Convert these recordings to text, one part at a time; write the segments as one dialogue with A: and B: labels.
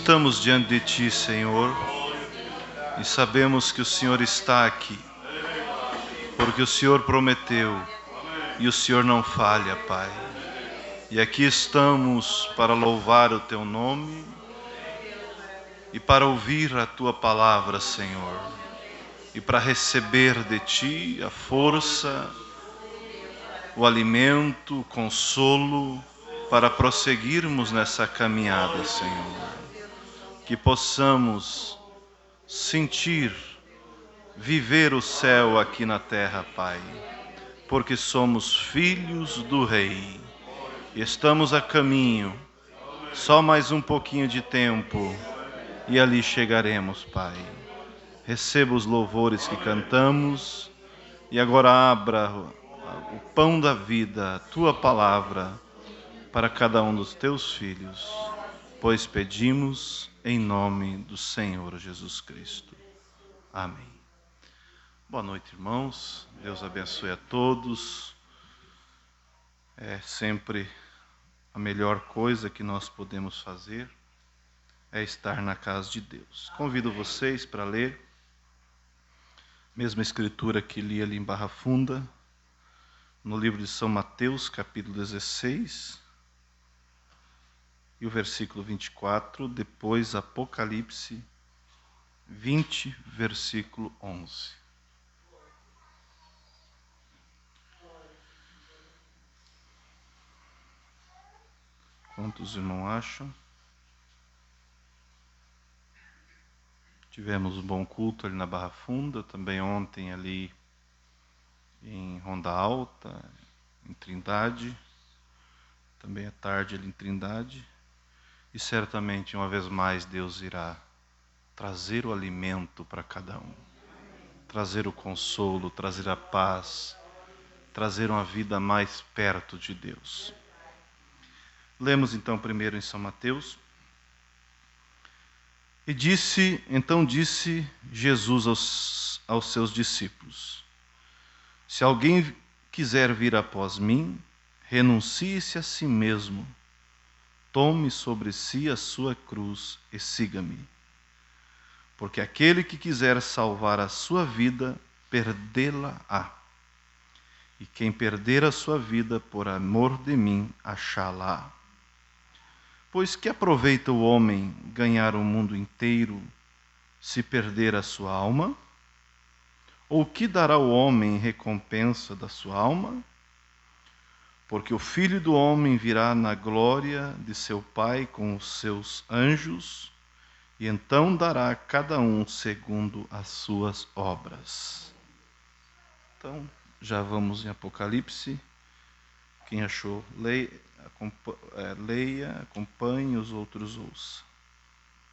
A: Estamos diante de Ti, Senhor, e sabemos que o Senhor está aqui, porque o Senhor prometeu e o Senhor não falha, Pai. E aqui estamos para louvar o Teu nome e para ouvir a Tua palavra, Senhor, e para receber de Ti a força, o alimento, o consolo para prosseguirmos nessa caminhada, Senhor. Que possamos sentir, viver o céu aqui na terra, Pai, porque somos filhos do Rei. Estamos a caminho, só mais um pouquinho de tempo e ali chegaremos, Pai. Receba os louvores que cantamos e agora abra o pão da vida, a Tua palavra, para cada um dos Teus filhos, pois pedimos em nome do Senhor Jesus Cristo. Amém. Boa noite, irmãos. Deus abençoe a todos. É sempre a melhor coisa que nós podemos fazer é estar na casa de Deus. Convido vocês para ler a mesma escritura que li ali em Barra Funda, no livro de São Mateus, capítulo 16, e o versículo 24, depois Apocalipse 20, versículo 11. Quantos irmãos acham? Tivemos um bom culto ali na Barra Funda, também ontem ali em Ronda Alta, em Trindade, também à tarde ali em Trindade, e certamente uma vez mais Deus irá trazer o alimento para cada um, trazer o consolo, trazer a paz, trazer uma vida mais perto de Deus. Lemos então primeiro em São Mateus. E então disse Jesus aos seus discípulos: se alguém quiser vir após mim, renuncie-se a si mesmo, tome sobre si a sua cruz e siga-me. Porque aquele que quiser salvar a sua vida, perdê-la-á. E quem perder a sua vida por amor de mim, achá-la-á. Pois que aproveita o homem ganhar o mundo inteiro se perder a sua alma? Ou que dará o homem em recompensa da sua alma? Porque o Filho do Homem virá na glória de seu Pai com os seus anjos, e então dará a cada um segundo as suas obras. Então, já vamos em Apocalipse. Quem achou, leia, acompanhe, os outros ouça.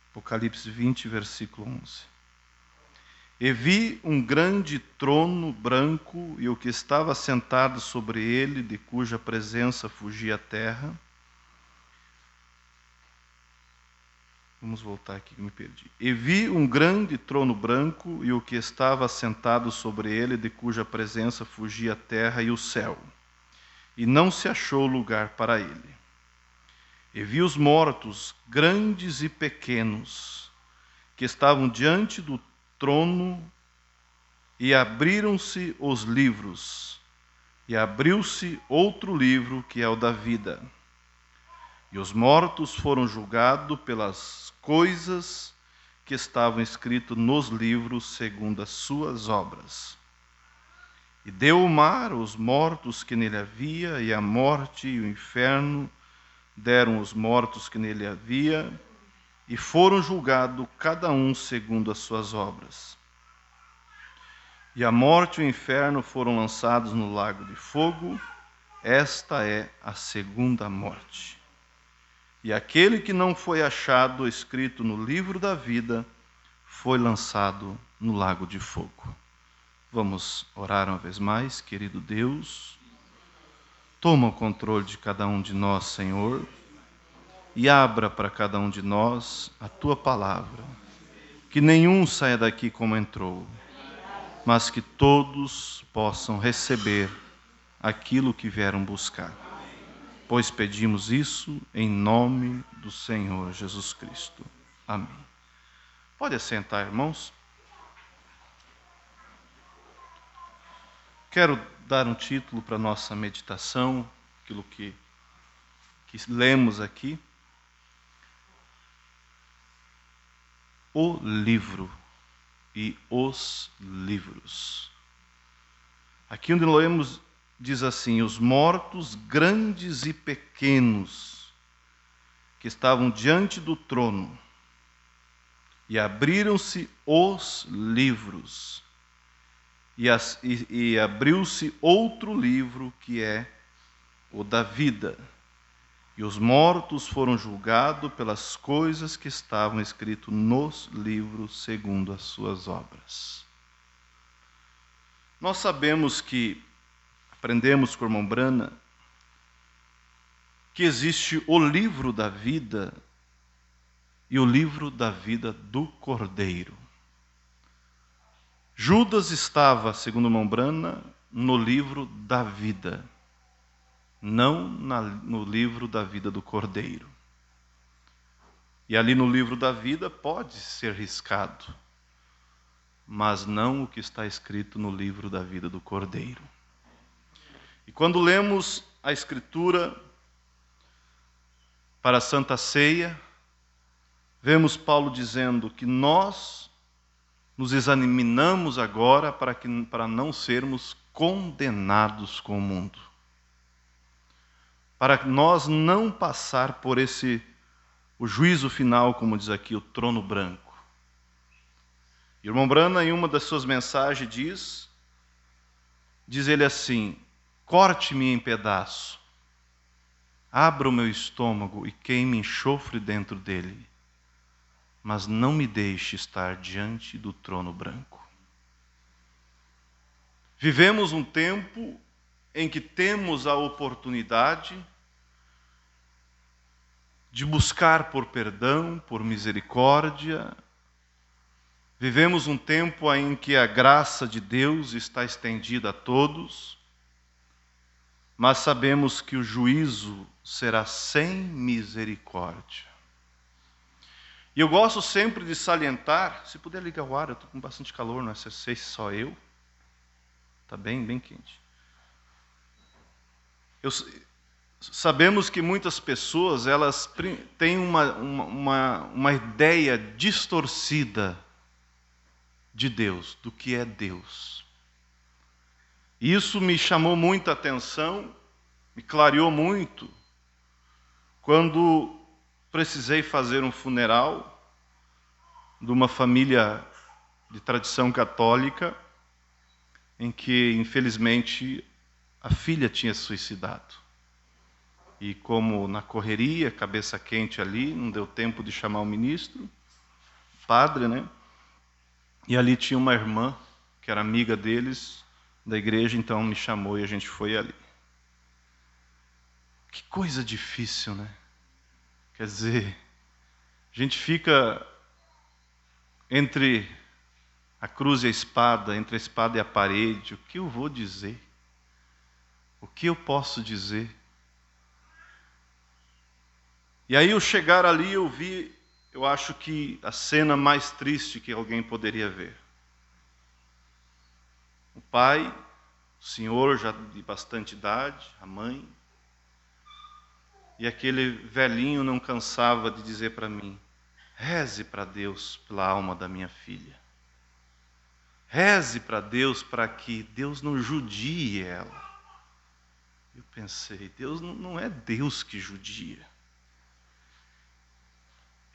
A: Apocalipse 20, versículo 11. E vi um grande trono branco e o que estava sentado sobre ele, de cuja presença fugia a terra. Vamos voltar aqui que me perdi. E vi um grande trono branco e o que estava sentado sobre ele, de cuja presença fugia a terra e o céu. E não se achou lugar para ele. E vi os mortos, grandes e pequenos, que estavam diante do trono, e abriram-se os livros, e abriu-se outro livro, que é o da vida. E os mortos foram julgados pelas coisas que estavam escritas nos livros, segundo as suas obras. E deu o mar os mortos que nele havia, e a morte e o inferno deram os mortos que nele havia, e foram julgados cada um segundo as suas obras. E a morte e o inferno foram lançados no lago de fogo. Esta é a segunda morte. E aquele que não foi achado escrito no livro da vida foi lançado no lago de fogo. Vamos orar uma vez mais. Querido Deus, toma o controle de cada um de nós, Senhor, e abra para cada um de nós a Tua palavra. Que nenhum saia daqui como entrou, mas que todos possam receber aquilo que vieram buscar. Pois pedimos isso em nome do Senhor Jesus Cristo. Amém. Pode assentar, irmãos. Quero dar um título para a nossa meditação, aquilo que lemos aqui. O livro e os livros. Aqui onde lemos diz assim: os mortos grandes e pequenos que estavam diante do trono, e abriram-se os livros, e abriu-se outro livro que é o da vida. E os mortos foram julgados pelas coisas que estavam escritas nos livros segundo as suas obras. Nós sabemos que, aprendemos com o irmão Brana, que existe o livro da vida e o livro da vida do Cordeiro. Judas estava, segundo o irmão Brana, no livro da vida, não no livro da vida do Cordeiro. E ali no livro da vida pode ser riscado, mas não o que está escrito no livro da vida do Cordeiro. E quando lemos a Escritura para a Santa Ceia, vemos Paulo dizendo que nós nos examinamos agora para não sermos condenados com o mundo, para nós não passar por o juízo final, como diz aqui, o trono branco. E o irmão Brana, em uma das suas mensagens, diz ele assim: corte-me em pedaço, abra o meu estômago e queime enxofre dentro dele, mas não me deixe estar diante do trono branco. Vivemos um tempo em que temos a oportunidade de buscar por perdão, por misericórdia. Vivemos um tempo em que a graça de Deus está estendida a todos, mas sabemos que o juízo será sem misericórdia. E eu gosto sempre de salientar, se puder ligar o ar, eu estou com bastante calor, não sei se só eu. Está bem quente. Sabemos que muitas pessoas elas têm uma ideia distorcida de Deus, do que é Deus. E isso me chamou muita atenção, me clareou muito, quando precisei fazer um funeral de uma família de tradição católica, em que, infelizmente, a filha tinha se suicidado. E como na correria, cabeça quente ali, não deu tempo de chamar o ministro, padre, né? E ali tinha uma irmã, que era amiga deles, da igreja, então me chamou e a gente foi ali. Que coisa difícil, né? Quer dizer, a gente fica entre a cruz e a espada, entre a espada e a parede. O que eu vou dizer? O que eu posso dizer? E aí eu chegar ali, eu vi, eu acho que a cena mais triste que alguém poderia ver. O pai, o senhor já de bastante idade, a mãe, e aquele velhinho não cansava de dizer para mim: reze para Deus pela alma da minha filha. Reze para Deus para que Deus não judie ela. Eu pensei, Deus não é Deus que judia.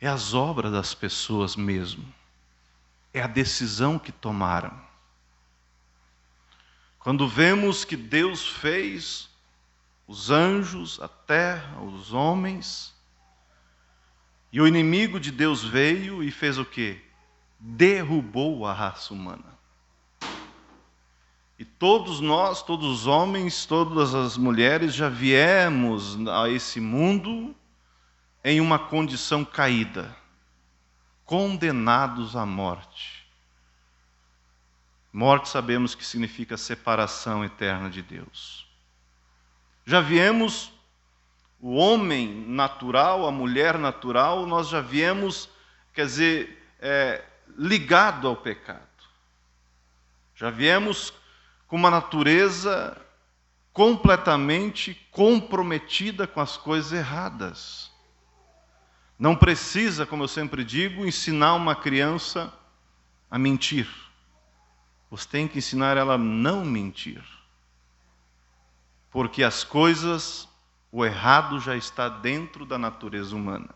A: É as obras das pessoas mesmo. É a decisão que tomaram. Quando vemos que Deus fez os anjos, a terra, os homens, e o inimigo de Deus veio e fez o quê? Derrubou a raça humana. E todos nós, todos os homens, todas as mulheres já viemos a esse mundo em uma condição caída, condenados à morte. Morte sabemos que significa separação eterna de Deus. Já o homem natural, a mulher natural, nós já viemos quer dizer, ligado ao pecado. Já viemos com uma natureza completamente comprometida com as coisas erradas. Não precisa, como eu sempre digo, ensinar uma criança a mentir. Você tem que ensinar ela a não mentir. Porque as coisas, o errado já está dentro da natureza humana.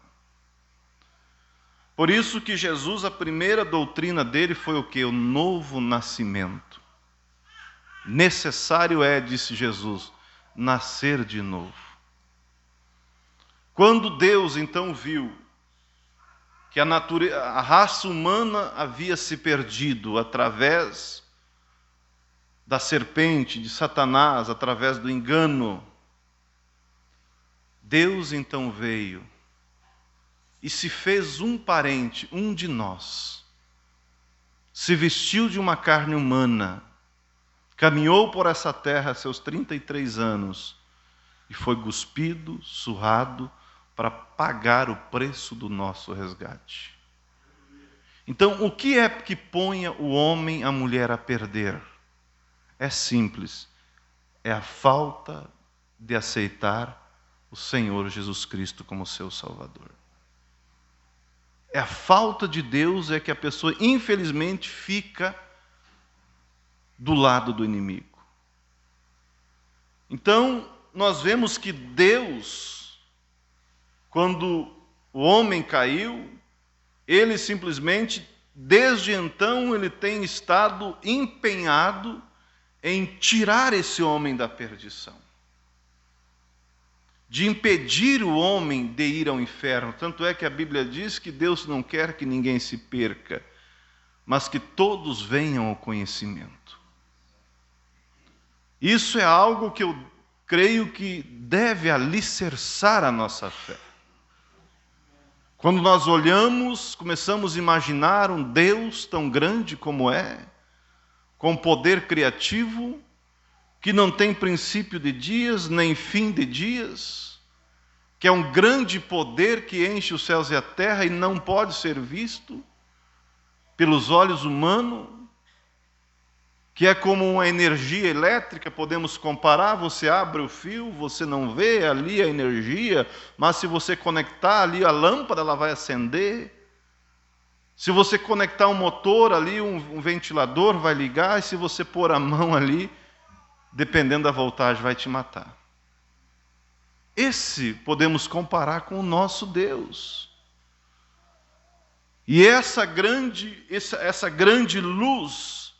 A: Por isso que Jesus, a primeira doutrina dele foi o quê? O novo nascimento. Necessário é, disse Jesus, nascer de novo. Quando Deus então viu que a raça humana havia se perdido através da serpente, de Satanás, através do engano, Deus então veio e se fez um parente, um de nós. Se vestiu de uma carne humana, caminhou por essa terra seus 33 anos e foi cuspido, surrado, para pagar o preço do nosso resgate. Então, o que é que ponha o homem e a mulher a perder? É simples, é a falta de aceitar o Senhor Jesus Cristo como seu Salvador. É a falta de Deus é que a pessoa, infelizmente, fica do lado do inimigo. Então, nós vemos que Deus, quando o homem caiu, ele simplesmente, desde então, ele tem estado empenhado em tirar esse homem da perdição, de impedir o homem de ir ao inferno. Tanto é que a Bíblia diz que Deus não quer que ninguém se perca, mas que todos venham ao conhecimento. Isso é algo que eu creio que deve alicerçar a nossa fé. Quando nós olhamos, começamos a imaginar um Deus tão grande como com poder criativo, que não tem princípio de dias, nem fim de dias, que é um grande poder que enche os céus e a terra e não pode ser visto pelos olhos humanos, que é como uma energia elétrica, podemos comparar, você abre o fio, você não vê ali a energia, mas se você conectar ali a lâmpada, ela vai acender. Se você conectar um motor ali, um ventilador vai ligar, e se você pôr a mão ali, dependendo da voltagem, vai te matar. Esse podemos comparar com o nosso Deus. E essa grande luz,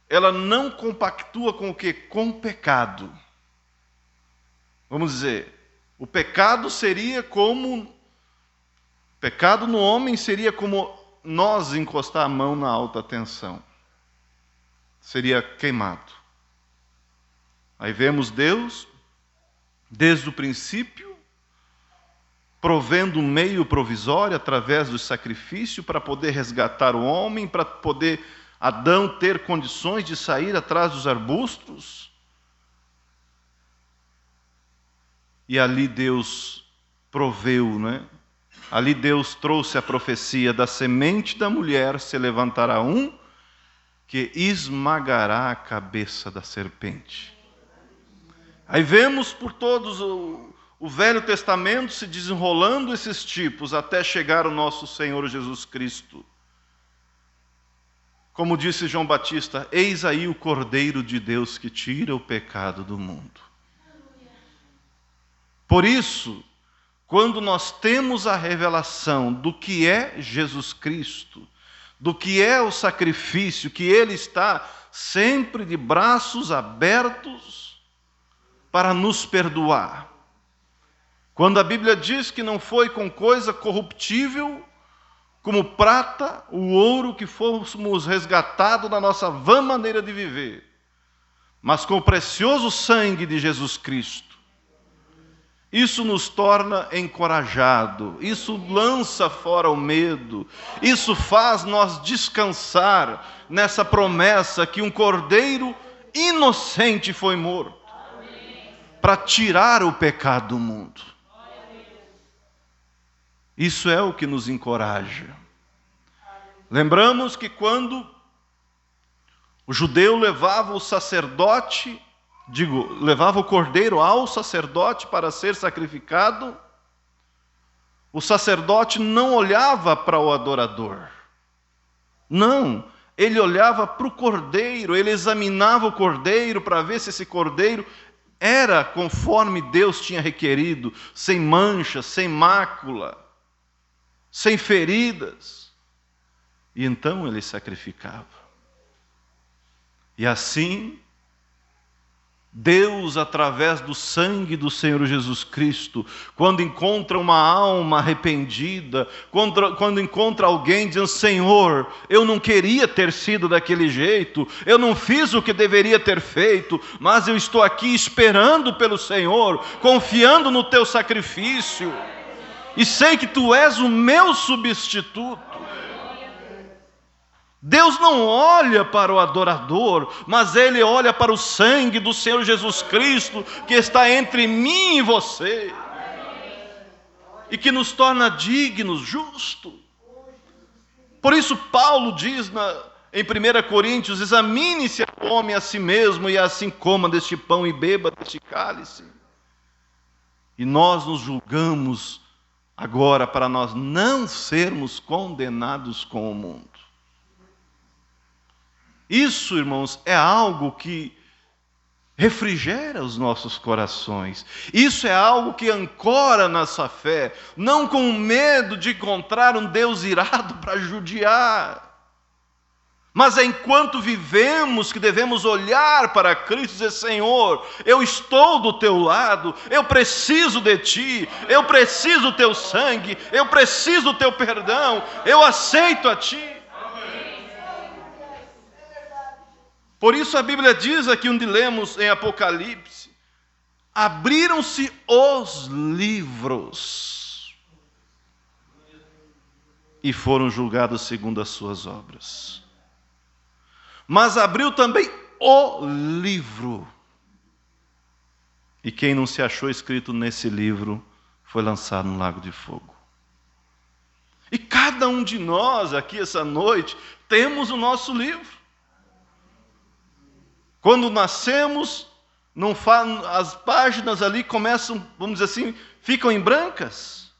A: ela não compactua com o quê? Com o pecado. Vamos dizer, o pecado no homem seria como nós encostar a mão na alta tensão. Seria queimado. Aí vemos Deus, desde o princípio, provendo um meio provisório através do sacrifício para poder resgatar o homem, para poder Adão ter condições de sair atrás dos arbustos. E ali Deus proveu, né? Ali Deus trouxe a profecia: da semente da mulher se levantará um que esmagará a cabeça da serpente. Aí vemos por todos o Velho Testamento se desenrolando esses tipos até chegar o nosso Senhor Jesus Cristo. Como disse João Batista: eis aí o Cordeiro de Deus que tira o pecado do mundo. Por isso, quando nós temos a revelação do que é Jesus Cristo, do que é o sacrifício, que Ele está sempre de braços abertos para nos perdoar. Quando a Bíblia diz que não foi com coisa corruptível, como prata, o ouro, que fôssemos resgatados da nossa vã maneira de viver, mas com o precioso sangue de Jesus Cristo. Isso nos torna encorajado, isso lança fora o medo, isso faz nós descansar nessa promessa que um cordeiro inocente foi morto para tirar o pecado do mundo. Isso é o que nos encoraja. Lembramos que quando o judeu levava o sacerdote, levava o cordeiro ao sacerdote para ser sacrificado, o sacerdote não olhava para o adorador. Não, ele olhava para o cordeiro, ele examinava o cordeiro para ver se esse cordeiro era conforme Deus tinha requerido, sem mancha, sem mácula, sem feridas. E então ele sacrificava. E assim, Deus, através do sangue do Senhor Jesus Cristo, quando encontra uma alma arrependida, quando encontra alguém dizendo: Senhor, eu não queria ter sido daquele jeito, eu não fiz o que deveria ter feito, mas eu estou aqui esperando pelo Senhor, confiando no teu sacrifício, e sei que tu és o meu substituto. Deus não olha para o adorador, mas Ele olha para o sangue do Senhor Jesus Cristo, que está entre mim e você, e que nos torna dignos, justos. Por isso Paulo diz em 1 Coríntios: examine-se o homem a si mesmo, e assim coma deste pão e beba deste cálice. E nós nos julgamos agora para nós não sermos condenados com o mundo. Isso, irmãos, é algo que refrigera os nossos corações. Isso é algo que ancora nossa fé, não com medo de encontrar um Deus irado para judiar. Mas é enquanto vivemos que devemos olhar para Cristo e dizer: Senhor, eu estou do teu lado, eu preciso de ti, eu preciso do teu sangue, eu preciso do teu perdão, eu aceito a ti. Por isso a Bíblia diz aqui, onde lemos em Apocalipse: abriram-se os livros e foram julgados segundo as suas obras. Mas abriu também o livro, e quem não se achou escrito nesse livro foi lançado no lago de fogo. E cada um de nós aqui essa noite temos o nosso livro. Quando nascemos, as páginas ali começam, vamos dizer assim, ficam em brancas.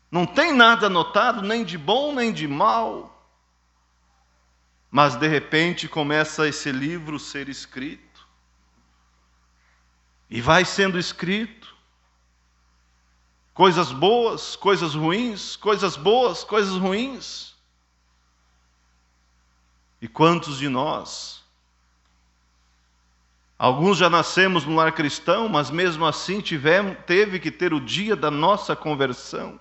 A: Não tem nada anotado, nem de bom, nem de mal. Mas de repente começa esse livro a ser escrito. E vai sendo escrito. Coisas boas, coisas ruins, coisas boas, coisas ruins. E quantos de nós... Alguns já nascemos no lar cristão, mas mesmo assim teve que ter o dia da nossa conversão.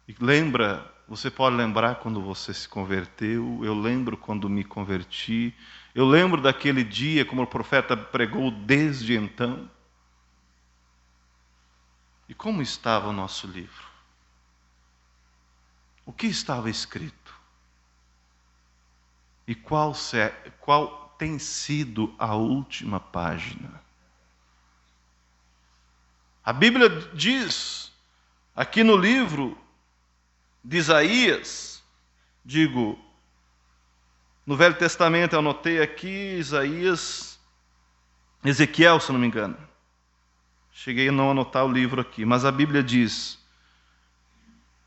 A: E você pode lembrar quando você se converteu, eu lembro quando me converti, eu lembro daquele dia, como o profeta pregou, desde então. E como estava o nosso livro? O que estava escrito? E qual tem sido a última página? A Bíblia diz, aqui no livro de Isaías, no Velho Testamento eu anotei aqui, Ezequiel, se não me engano. Cheguei a não anotar o livro aqui, mas a Bíblia diz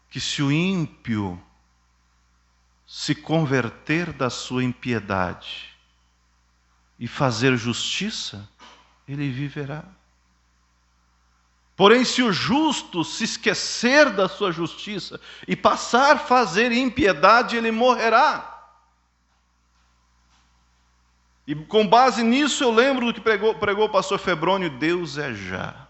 A: que se o ímpio se converter da sua impiedade e fazer justiça, ele viverá. Porém, se o justo se esquecer da sua justiça e passar a fazer impiedade, ele morrerá. E com base nisso eu lembro do que pregou o pastor Febrônio: Deus é já.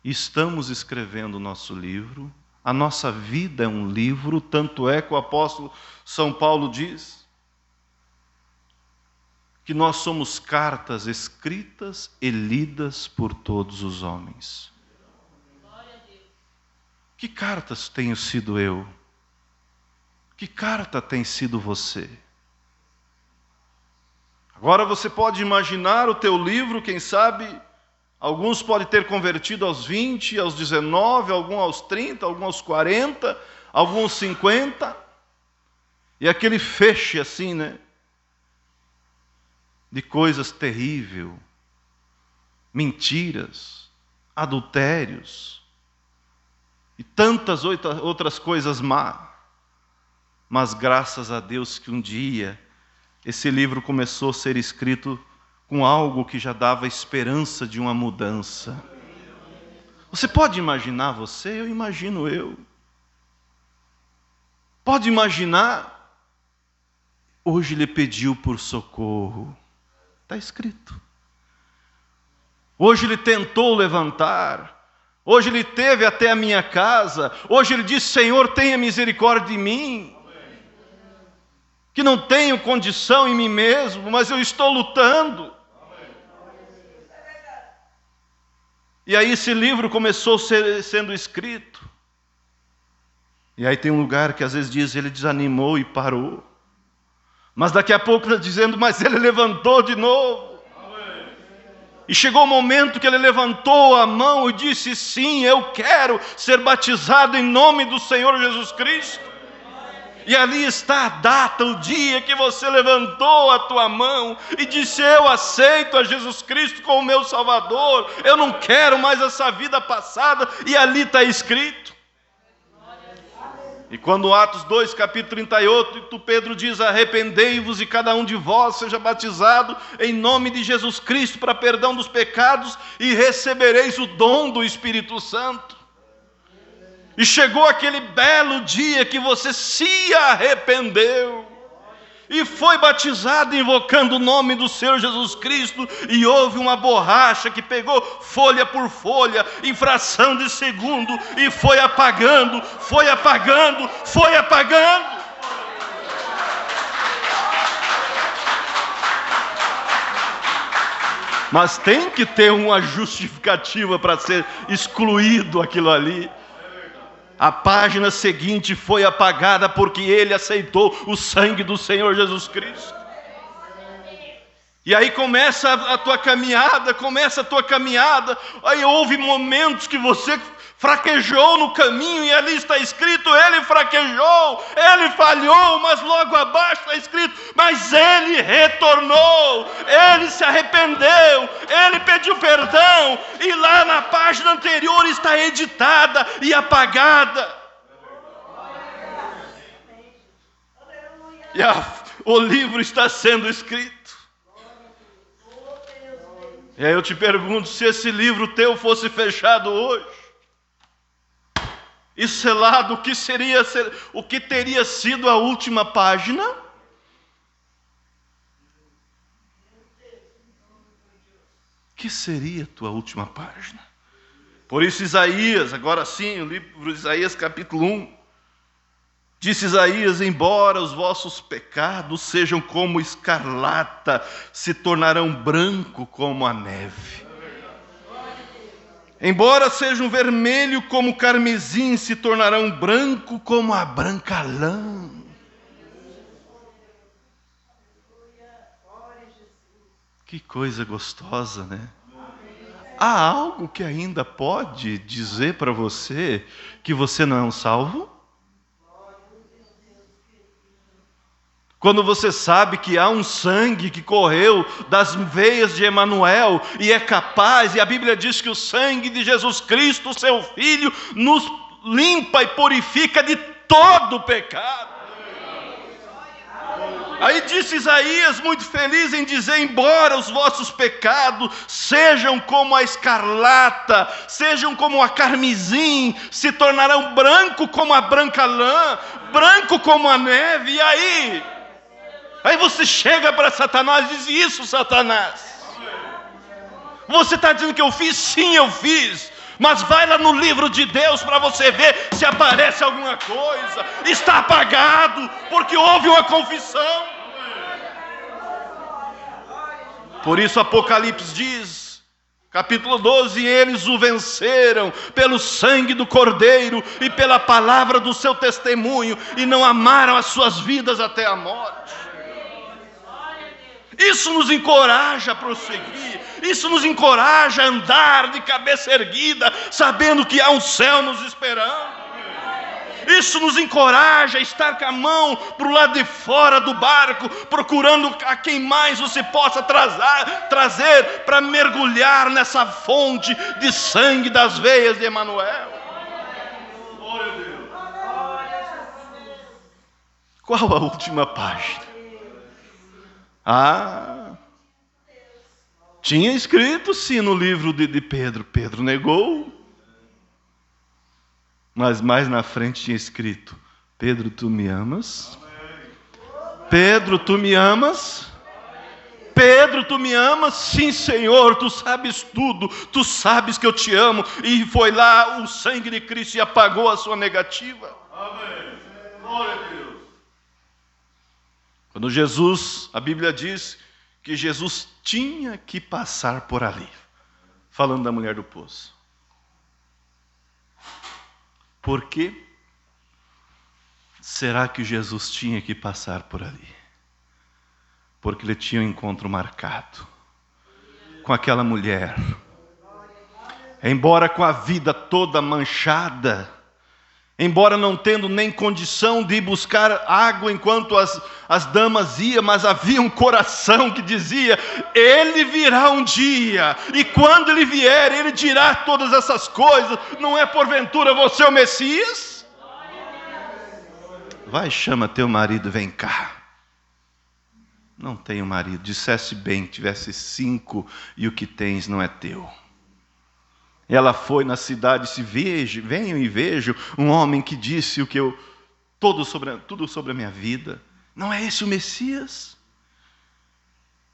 A: Estamos escrevendo o nosso livro. A nossa vida é um livro, tanto é que o apóstolo São Paulo diz que nós somos cartas escritas e lidas por todos os homens. Que cartas tenho sido eu? Que carta tem sido você? Agora você pode imaginar o teu livro, quem sabe, Alguns podem ter convertido aos 20, aos 19, alguns aos 30, alguns aos 40, alguns 50. E aquele feixe assim, né? De coisas terríveis, mentiras, adultérios e tantas outras coisas más. Mas graças a Deus que um dia esse livro começou a ser escrito com algo que já dava esperança de uma mudança. Você pode imaginar você? Eu imagino eu. Pode imaginar? Hoje ele pediu por socorro. Está escrito. Hoje ele tentou levantar. Hoje ele teve até a minha casa. Hoje ele disse: Senhor, tenha misericórdia de mim. Que não tenho condição em mim mesmo, mas eu estou lutando. E aí esse livro começou sendo escrito. E aí tem um lugar que às vezes diz, ele desanimou e parou. Mas daqui a pouco está dizendo, mas ele levantou de novo. E chegou o momento que ele levantou a mão e disse, sim, eu quero ser batizado em nome do Senhor Jesus Cristo. E ali está a data, o dia que você levantou a tua mão e disse, eu aceito a Jesus Cristo como meu Salvador, eu não quero mais essa vida passada, e ali está escrito. E quando Atos 2, capítulo 38, Pedro diz, arrependei-vos e cada um de vós seja batizado em nome de Jesus Cristo para perdão dos pecados e recebereis o dom do Espírito Santo. E chegou aquele belo dia que você se arrependeu e foi batizado invocando o nome do Senhor Jesus Cristo, e houve uma borracha que pegou folha por folha, em fração de segundo, e foi apagando, foi apagando, foi apagando. Mas tem que ter uma justificativa para ser excluído aquilo ali. A página seguinte foi apagada porque ele aceitou o sangue do Senhor Jesus Cristo. E aí começa a tua caminhada, aí houve momentos que você fraquejou no caminho, e ali está escrito, ele fraquejou, ele falhou, mas logo abaixo está escrito, mas ele retornou, ele se arrependeu, ele pediu perdão, e lá na página anterior está editada e apagada. E o livro está sendo escrito. E aí eu te pergunto, se esse livro teu fosse fechado hoje, e selado, o que teria sido a última página? Que seria a tua última página? Por isso Isaías, agora sim, o livro de Isaías capítulo 1, disse Isaías, embora os vossos pecados sejam como escarlata, se tornarão branco como a neve. Embora sejam vermelho como carmesim, se tornarão branco como a branca lã. Que coisa gostosa, né? Há algo que ainda pode dizer para você que você não é um salvo? Quando você sabe que há um sangue que correu das veias de Emanuel e é capaz, e a Bíblia diz que o sangue de Jesus Cristo, seu Filho, nos limpa e purifica de todo o pecado. Aí disse Isaías, muito feliz em dizer, embora os vossos pecados sejam como a escarlata, sejam como a carmesim, se tornarão branco como a branca lã, branco como a neve. E aí você chega para Satanás e diz, isso, Satanás, você está dizendo que eu fiz? Sim, eu fiz. Mas vai lá no livro de Deus para você ver se aparece alguma coisa. Está apagado, porque houve uma confissão. Por isso Apocalipse diz, capítulo 12, eles o venceram pelo sangue do Cordeiro e pela palavra do seu testemunho, e não amaram as suas vidas até a morte. Isso nos encoraja a prosseguir. Isso nos encoraja a andar de cabeça erguida, sabendo que há um céu nos esperando. Isso nos encoraja a estar com a mão para o lado de fora do barco, procurando a quem mais você possa trazer para mergulhar nessa fonte de sangue das veias de Emanuel. Glória a Deus. Qual a última página? Tinha escrito sim no livro de Pedro. Pedro negou. Mas mais na frente tinha escrito: Pedro, tu me amas? Pedro, tu me amas? Pedro, tu me amas? Sim, Senhor, tu sabes tudo, tu sabes que eu te amo. E foi lá o sangue de Cristo e apagou a sua negativa. Amém. Glória a Deus. Quando Jesus, a Bíblia diz que Jesus tinha que passar por ali, falando da mulher do poço. Por que será que Jesus tinha que passar por ali? Porque ele tinha um encontro marcado com aquela mulher. Embora com a vida toda manchada, embora não tendo nem condição de ir buscar água enquanto as damas iam, mas havia um coração que dizia: Ele virá um dia, e quando Ele vier, Ele dirá todas essas coisas. Não é porventura você o Messias? Vai, chama teu marido, vem cá. Não tenho marido. Dissesse bem, tivesse 5 e o que tens não é teu. Ela foi na cidade e disse: venham e vejam um homem que disse tudo sobre a minha vida. Não é esse o Messias?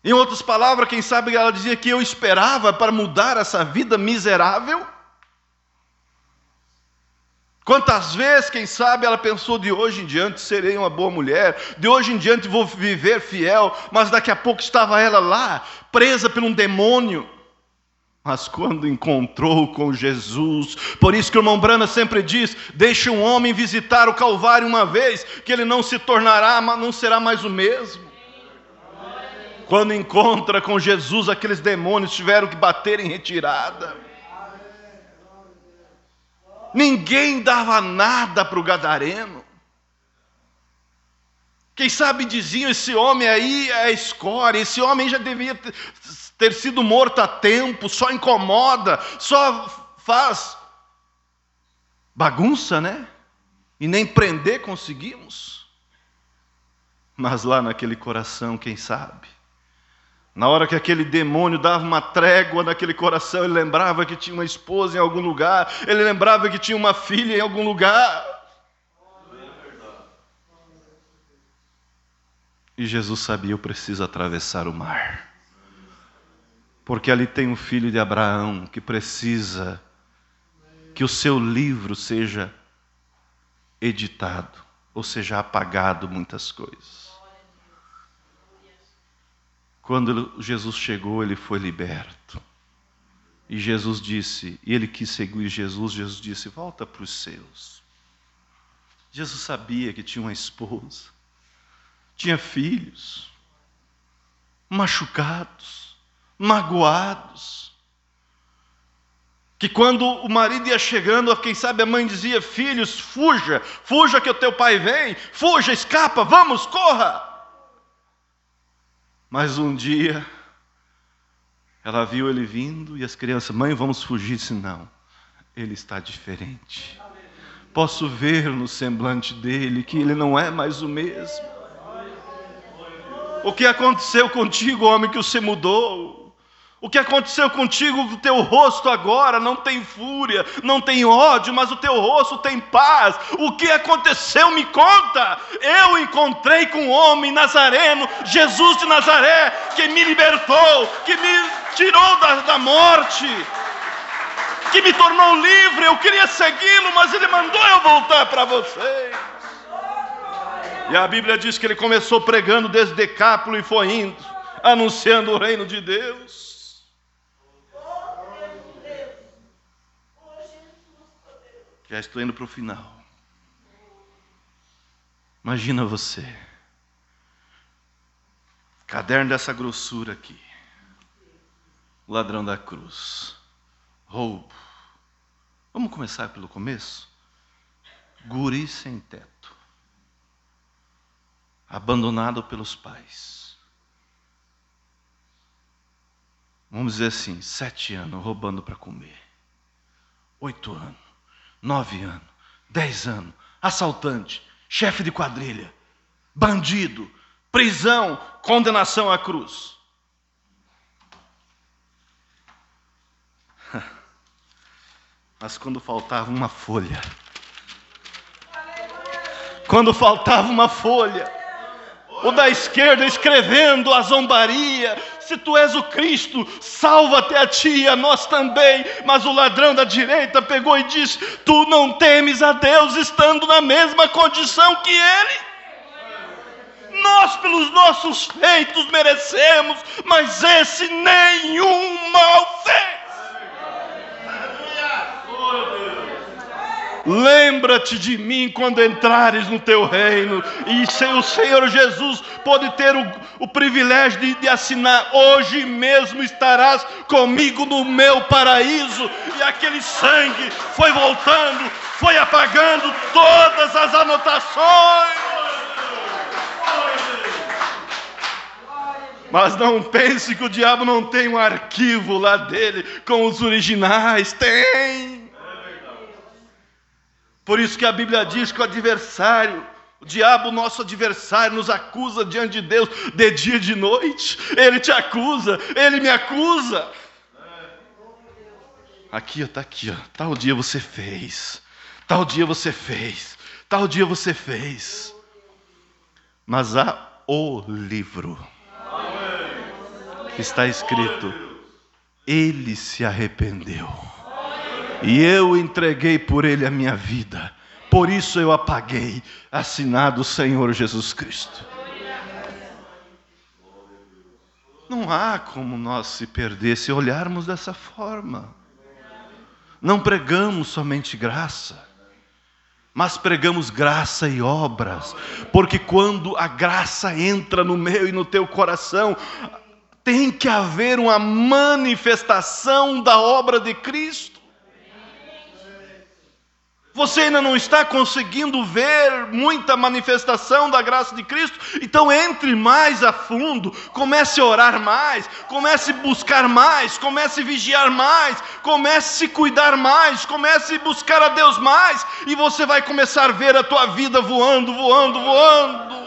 A: Em outras palavras, quem sabe ela dizia que eu esperava para mudar essa vida miserável? Quantas vezes, quem sabe, ela pensou: de hoje em diante serei uma boa mulher, de hoje em diante vou viver fiel, mas daqui a pouco estava ela lá, presa por um demônio. Mas quando encontrou com Jesus, por isso que o irmão Branham sempre diz: deixe um homem visitar o Calvário uma vez, que ele não se tornará, não será mais o mesmo. Quando encontra com Jesus, aqueles demônios tiveram que bater em retirada. Ninguém dava nada para o gadareno. Quem sabe diziam: esse homem aí é escória, esse homem já devia ter sido morto há tempo, só incomoda, só faz bagunça, né? E nem prender conseguimos. Mas lá naquele coração, quem sabe? Na hora que aquele demônio dava uma trégua naquele coração, ele lembrava que tinha uma esposa em algum lugar, ele lembrava que tinha uma filha em algum lugar. E Jesus sabia: eu preciso atravessar o mar. Porque ali tem um filho de Abraão que precisa que o seu livro seja editado, ou seja, apagado muitas coisas. Quando Jesus chegou, ele foi liberto. E Jesus disse, e ele quis seguir Jesus, Jesus disse: volta para os seus. Jesus sabia que tinha uma esposa, tinha filhos, machucados, magoados, que quando o marido ia chegando, quem sabe a mãe dizia: filhos, fuja, fuja que o teu pai vem, fuja, escapa, vamos, corra. Mas um dia, ela viu ele vindo e as crianças: mãe, vamos fugir. Disse: não, ele está diferente. Posso ver no semblante dele que ele não é mais o mesmo. O que aconteceu contigo, homem, que você mudou? O que aconteceu contigo, o teu rosto agora não tem fúria, não tem ódio, mas o teu rosto tem paz. O que aconteceu, me conta. Eu encontrei com um homem nazareno, Jesus de Nazaré, que me libertou, que me tirou da morte, que me tornou livre. Eu queria segui-lo, mas ele mandou eu voltar para vocês. E a Bíblia diz que ele começou pregando desde Decápolo e foi indo, anunciando o reino de Deus. Já estou indo para o final. Imagina você, caderno dessa grossura aqui, O ladrão da cruz. Roubo. Vamos começar pelo começo? Guri sem teto. Abandonado pelos pais. Vamos dizer assim, 7 anos roubando para comer. 8 anos, 9 anos, 10 anos, assaltante, chefe de quadrilha, bandido, prisão, condenação à cruz. Mas quando faltava uma folha, o da esquerda escrevendo a zombaria, se tu és o Cristo, salva-te a ti e a nós também. Mas o ladrão da direita pegou e disse: tu não temes a Deus estando na mesma condição que ele? Nós pelos nossos feitos merecemos, mas esse nenhum mal fez. Lembra-te de mim quando entrares no teu reino. E o Senhor Jesus pode ter o privilégio de assinar: hoje mesmo estarás comigo no meu paraíso. E aquele sangue foi voltando, foi apagando todas as anotações. Mas não pense que o diabo não tem um arquivo lá dele com os originais. Tem. Por isso que a Bíblia diz que o adversário, o diabo, nosso adversário, nos acusa diante de Deus de dia e de noite. Ele te acusa, ele me acusa. Aqui, está aqui, ó. Tal dia você fez, tal dia você fez, tal dia você fez. Mas há o livro. Está escrito: ele se arrependeu. E eu entreguei por ele a minha vida. Por isso eu apaguei. Assinado o Senhor Jesus Cristo. Não há como nós se perder se olharmos dessa forma. Não pregamos somente graça, mas pregamos graça e obras. Porque quando a graça entra no meu e no teu coração, tem que haver uma manifestação da obra de Cristo. Você ainda não está conseguindo ver muita manifestação da graça de Cristo? Então entre mais a fundo, comece a orar mais, comece a buscar mais, comece a vigiar mais, comece a se cuidar mais, comece a buscar a Deus mais, e você vai começar a ver a tua vida voando, voando, voando.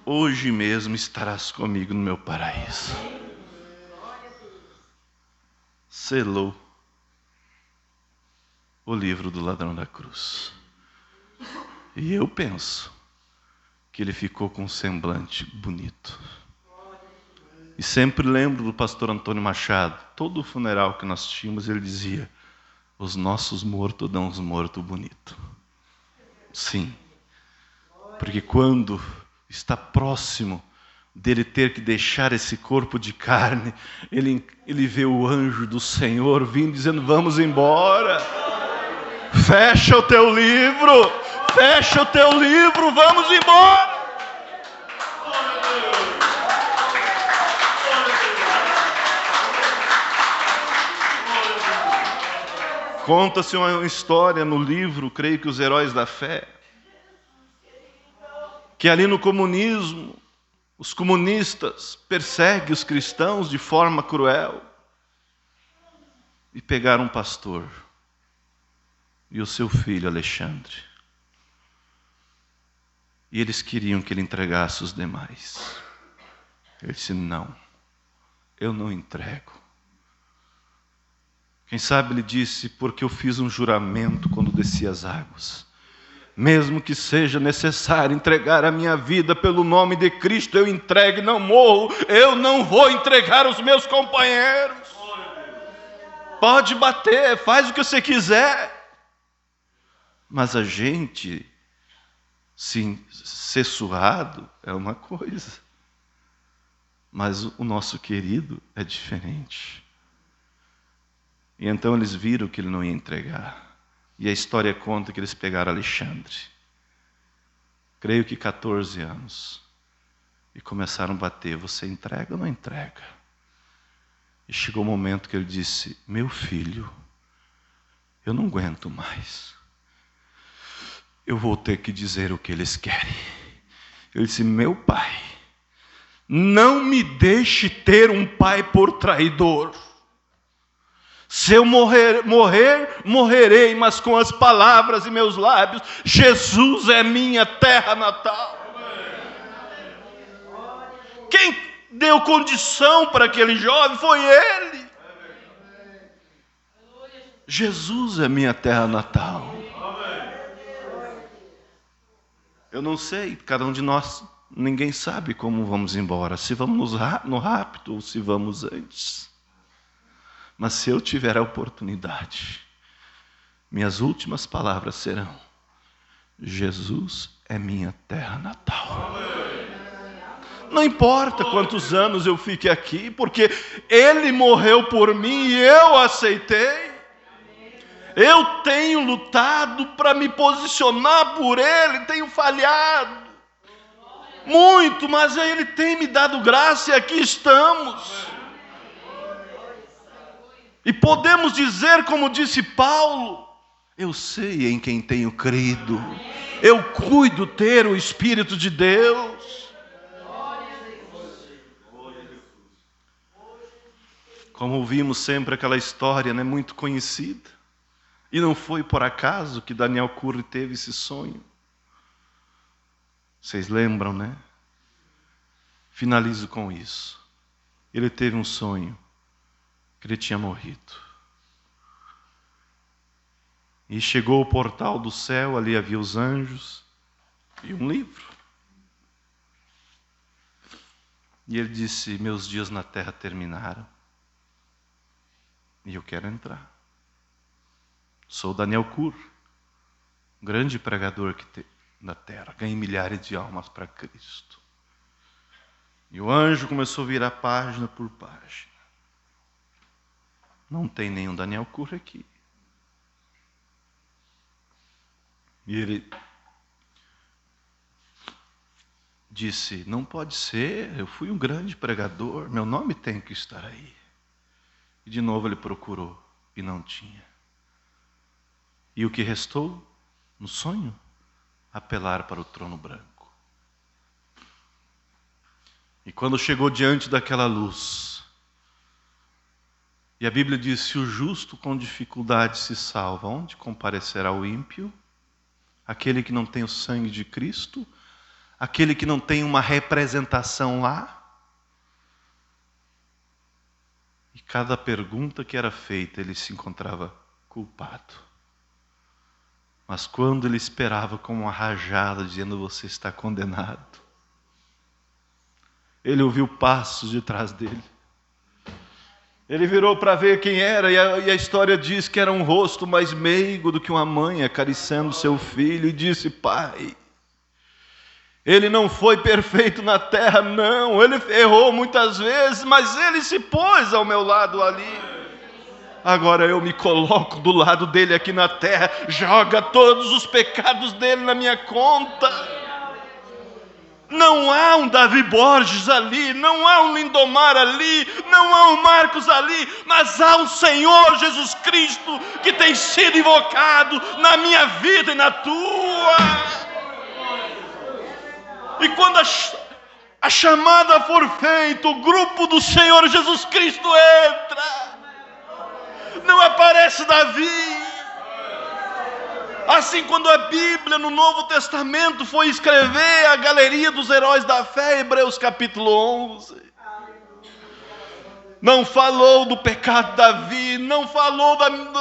A: Hoje mesmo estarás comigo no meu paraíso. Selou o livro do ladrão da cruz. E eu penso que ele ficou com um semblante bonito. E sempre lembro do pastor Antônio Machado. Todo o funeral que nós tínhamos, ele dizia: os nossos mortos dão uns mortos bonitos. Sim, porque quando está próximo dele ter que deixar esse corpo de carne, ele vê o anjo do Senhor vindo dizendo: vamos embora, fecha o teu livro, fecha o teu livro, vamos embora. Conta-se uma história no livro, creio que Os Heróis da Fé, que ali no comunismo, os comunistas perseguem os cristãos de forma cruel. E pegaram um pastor e o seu filho Alexandre. E eles queriam que ele entregasse os demais. Ele disse: não, eu não entrego. Quem sabe ele disse: porque eu fiz um juramento quando desci as águas. Mesmo que seja necessário entregar a minha vida pelo nome de Cristo, eu entrego e não morro. Eu não vou entregar os meus companheiros. Pode bater, faz o que você quiser. Mas a gente ser surrado é uma coisa. Mas o nosso querido é diferente. E então eles viram que ele não ia entregar. E a história conta que eles pegaram Alexandre. creio que 14 anos. E começaram a bater, você entrega ou não entrega? E chegou o momento que ele disse, meu filho, eu não aguento mais. Eu vou ter que dizer o que eles querem. Ele disse, meu pai, não me deixe ter um pai por traidor. Se eu morrerei, mas com as palavras em meus lábios, Jesus é minha terra natal. Quem deu condição para aquele jovem foi ele. Jesus é minha terra natal. Eu não sei, cada um de nós, ninguém sabe como vamos embora. Se vamos no rápido ou se vamos antes. Mas se eu tiver a oportunidade, minhas últimas palavras serão, Jesus é minha terra natal. Não importa quantos anos eu fique aqui, porque Ele morreu por mim e eu aceitei. Eu tenho lutado para me posicionar por Ele, tenho falhado muito, mas Ele tem me dado graça e aqui estamos. E podemos dizer, como disse Paulo, eu sei em quem tenho crido, eu cuido ter o Espírito de Deus. Como ouvimos sempre aquela história, né, muito conhecida. E não foi por acaso que Daniel Curry teve esse sonho. Vocês lembram, né? Finalizo com isso. Ele teve um sonho que ele tinha morrido. E chegou ao portal do céu, ali havia os anjos e um livro. E ele disse, meus dias na terra terminaram. E eu quero entrar. Sou Daniel Curry, grande pregador da terra. Ganhei milhares de almas para Cristo. E o anjo começou a virar página por página. Não tem nenhum Daniel Curry aqui. E ele disse, não pode ser, eu fui um grande pregador, meu nome tem que estar aí. E de novo ele procurou e não tinha. E o que restou, no sonho, apelar para o trono branco. E quando chegou diante daquela luz, e a Bíblia diz, se o justo com dificuldade se salva, onde comparecerá o ímpio? Aquele que não tem o sangue de Cristo? Aquele que não tem uma representação lá? E cada pergunta que era feita, ele se encontrava culpado. Mas quando ele esperava com uma rajada, dizendo, você está condenado, ele ouviu passos de trás dele. Ele virou para ver quem era, e a história diz que era um rosto mais meigo do que uma mãe acariciando seu filho, e disse, pai, ele não foi perfeito na terra, não, ele errou muitas vezes, mas ele se pôs ao meu lado ali. Agora eu me coloco do lado dele aqui na terra, joga todos os pecados dele na minha conta. Não há um Davi Borges ali, não há um Lindomar ali, não há um Marcos ali, mas há um Senhor Jesus Cristo que tem sido invocado na minha vida e na tua. E quando a chamada for feita, o grupo do Senhor Jesus Cristo entra. Não aparece Davi. Assim, quando a Bíblia no Novo Testamento foi escrever a galeria dos heróis da fé, Hebreus capítulo 11, não falou do pecado de Davi, não falou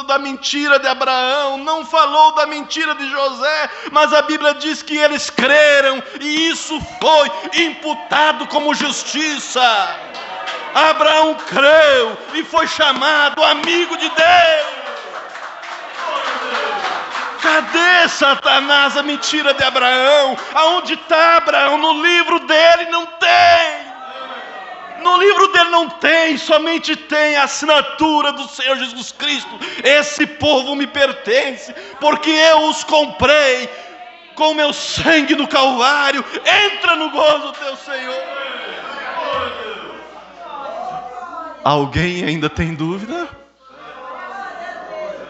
A: da mentira de Abraão, não falou da mentira de José, mas a Bíblia diz que eles creram e isso foi imputado como justiça. Abraão creu e foi chamado amigo de Deus. Cadê Satanás, a mentira de Abraão? Aonde está Abraão? No livro dele não tem. No livro dele não tem, somente tem a assinatura do Senhor Jesus Cristo. Esse povo me pertence, porque eu os comprei com o meu sangue do Calvário. Entra no gozo, teu Senhor. Alguém ainda tem dúvida?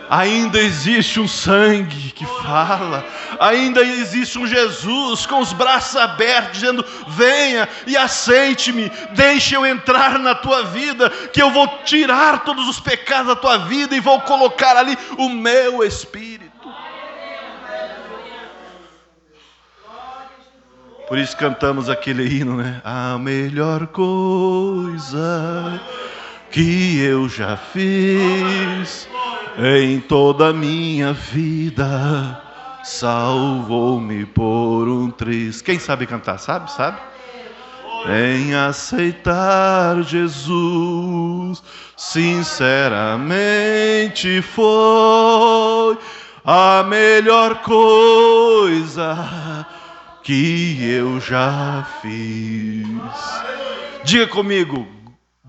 A: Ainda existe um sangue que fala, ainda existe um Jesus com os braços abertos, dizendo: venha e aceite-me, deixe eu entrar na tua vida, que eu vou tirar todos os pecados da tua vida e vou colocar ali o meu Espírito. Por isso cantamos aquele hino, né? A melhor coisa que eu já fiz em toda a minha vida, salvou-me por um triz. Quem sabe cantar? Sabe? Em aceitar Jesus, sinceramente foi a melhor coisa que eu já fiz. Diga comigo: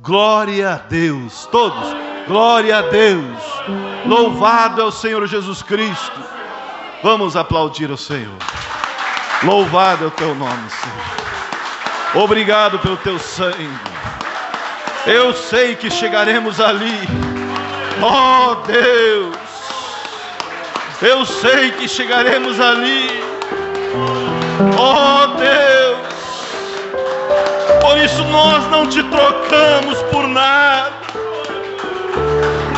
A: glória a Deus. Todos, glória a Deus. Louvado é o Senhor Jesus Cristo. Vamos aplaudir o Senhor. Louvado é o teu nome, Senhor. Obrigado pelo teu sangue. Eu sei que chegaremos ali. Oh Deus, eu sei que chegaremos ali. Oh Deus, por isso nós não te trocamos por nada.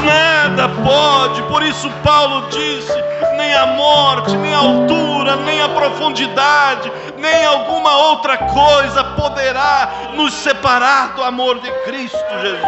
A: Nada pode, por isso Paulo disse: nem a morte, nem a altura, nem a profundidade, nem alguma outra coisa poderá nos separar do amor de Cristo Jesus.